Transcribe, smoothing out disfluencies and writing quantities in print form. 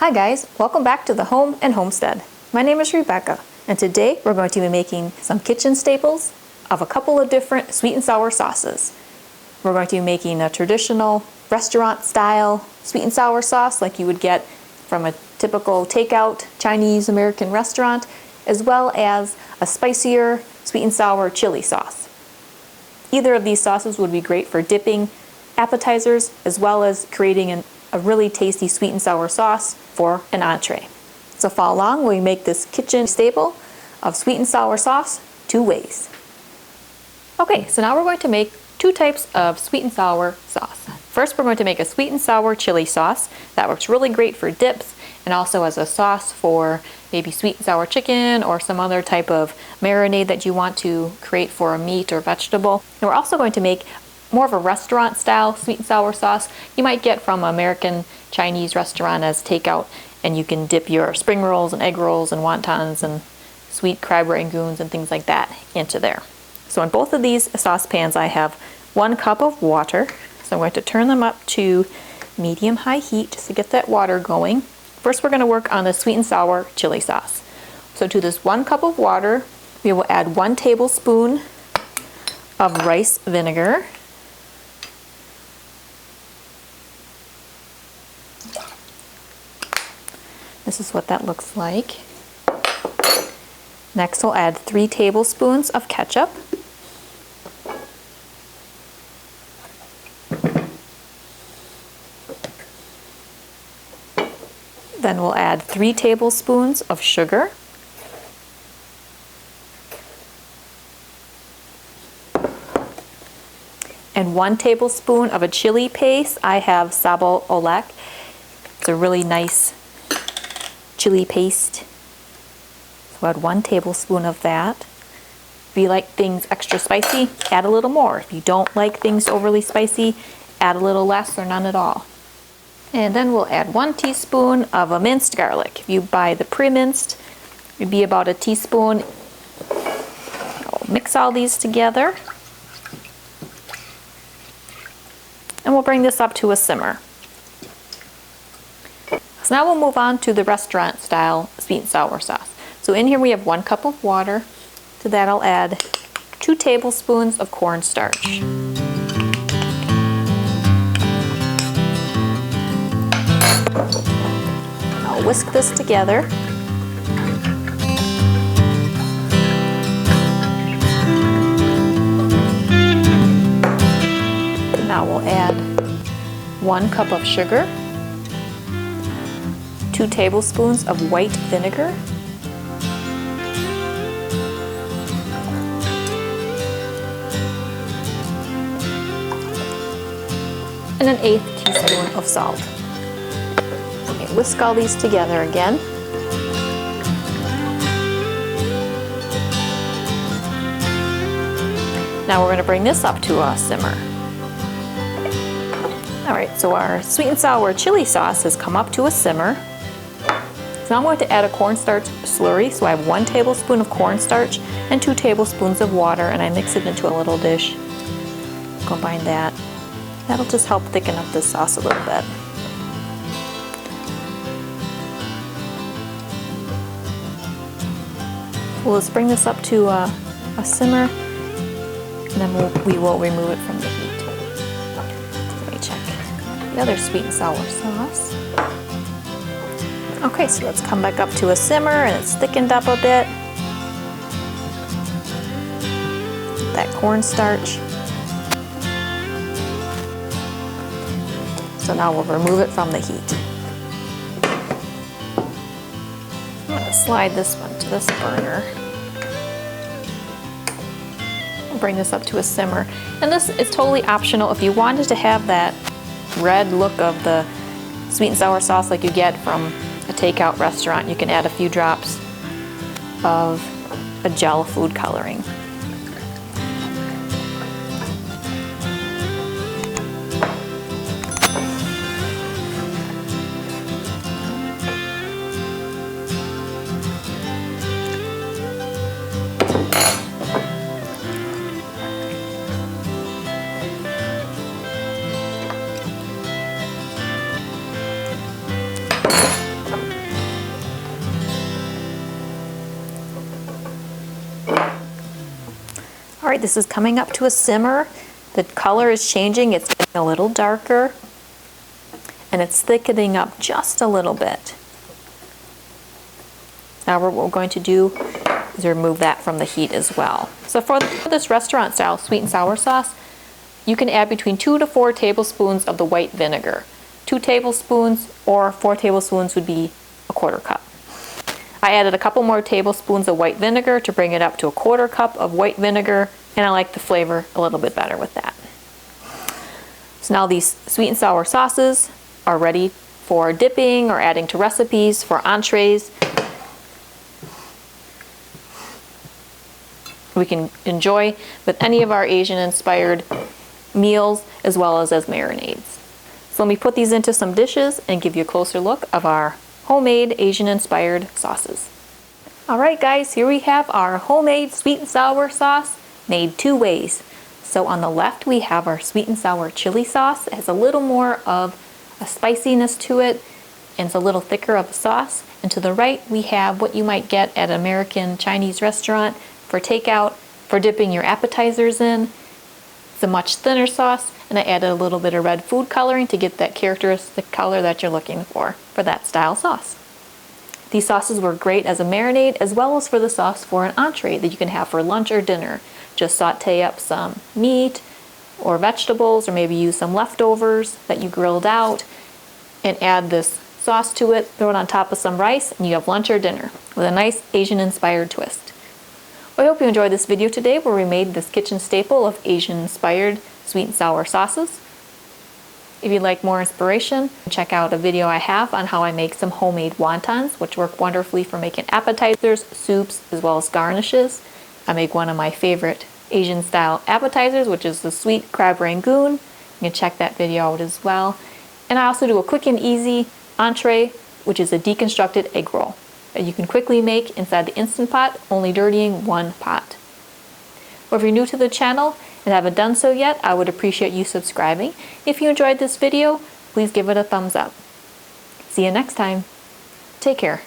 Hi guys, welcome back to the Home and Homestead. My name is Rebecca, and today we're going to be making some kitchen staples of a couple of different sweet and sour sauces. We're going to be making a traditional restaurant style sweet and sour sauce like you would get from a typical takeout Chinese American restaurant, as well as a spicier sweet and sour chili sauce. Either of these sauces would be great for dipping appetizers, as well as creating a really tasty sweet and sour sauce for an entree. So follow along when we make this kitchen staple of sweet and sour sauce two ways. Okay, so now we're going to make two types of sweet and sour sauce. First, we're going to make a sweet and sour chili sauce that works really great for dips and also as a sauce for maybe sweet and sour chicken or some other type of marinade that you want to create for a meat or vegetable. And we're also going to make more of a restaurant style sweet and sour sauce you might get from an American Chinese restaurant as takeout, and you can dip your spring rolls and egg rolls and wontons and sweet crab rangoons and things like that into there. So in both of these saucepans I have 1 cup of water, so I'm going to turn them up to medium-high heat just to get that water going. First we're going to work on the sweet and sour chili sauce. So to this 1 cup of water we will add 1 tablespoon of rice vinegar, this is what that looks like. Next we'll add 3 tablespoons of ketchup. Then we'll add 3 tablespoons of sugar. And 1 tablespoon of a chili paste. I have Sabo Olek. It's a really nice chili paste. So add 1 tablespoon of that. If you like things extra spicy, add a little more. If you don't like things overly spicy, add a little less or none at all. And then we'll add 1 teaspoon of a minced garlic. If you buy the pre-minced, it'd be about a teaspoon. I'll mix all these together. And we'll bring this up to a simmer. So now we'll move on to the restaurant style sweet and sour sauce. So in here we have 1 cup of water. To that I'll add 2 tablespoons of cornstarch. I'll whisk this together. And now we'll add 1 cup of sugar, 2 tablespoons of white vinegar, and an 1/8 teaspoon of salt. Okay, whisk all these together again. Now we're going to bring this up to a simmer. Alright, so our sweet and sour chili sauce has come up to a simmer. So now I'm going to add a cornstarch slurry. So I have 1 tablespoon of cornstarch and 2 tablespoons of water, and I mix it into a little dish. Combine that. That'll just help thicken up this sauce a little bit. We'll just bring this up to a simmer, and then we will remove it from the heat. Let me check the other sweet and sour sauce. Okay, so let's come back up to a simmer, and it's thickened up a bit. That cornstarch. So now we'll remove it from the heat. I'm going to slide this one to this burner. I'll bring this up to a simmer. And this is totally optional. If you wanted to have that red look of the sweet and sour sauce like you get from a takeout restaurant, you can add a few drops of a gel food coloring. right, this is coming up to a simmer. The color is changing, it's getting a little darker, and it's thickening up just a little bit. Now what we're going to do is remove that from the heat as well. So for this restaurant style sweet and sour sauce, you can add between 2 to 4 tablespoons of the white vinegar. 2 tablespoons or 4 tablespoons would be a 1/4 cup. I added a couple more tablespoons of white vinegar to bring it up to a 1/4 cup of white vinegar, and I like the flavor a little bit better with that. So now these sweet and sour sauces are ready for dipping or adding to recipes for entrees. We can enjoy with any of our Asian inspired meals as well as marinades. So let me put these into some dishes and give you a closer look of our homemade Asian inspired sauces. Alright guys, here we have our homemade sweet and sour sauce made 2 ways. So on the left we have our sweet and sour chili sauce. It has a little more of a spiciness to it and it's a little thicker of a sauce. And to the right we have what you might get at an American Chinese restaurant for takeout for dipping your appetizers in. It's a much thinner sauce, and I added a little bit of red food coloring to get that characteristic color that you're looking for that style sauce. These sauces were great as a marinade as well as for the sauce for an entree that you can have for lunch or dinner. Just saute up some meat or vegetables, or maybe use some leftovers that you grilled out and add this sauce to it, throw it on top of some rice, and you have lunch or dinner with a nice Asian inspired twist. I hope you enjoyed this video today where we made this kitchen staple of Asian inspired sweet and sour sauces. If you'd like more inspiration, check out a video I have on how I make some homemade wontons, which work wonderfully for making appetizers, soups, as well as garnishes. I make one of my favorite Asian style appetizers, which is the sweet crab rangoon. You can check that video out as well. And I also do a quick and easy entree, which is a deconstructed egg roll that you can quickly make inside the Instant Pot, only dirtying 1 pot. Or if you're new to the channel and haven't done so yet, I would appreciate you subscribing. If you enjoyed this video, please give it a thumbs up. See you next time. Take care.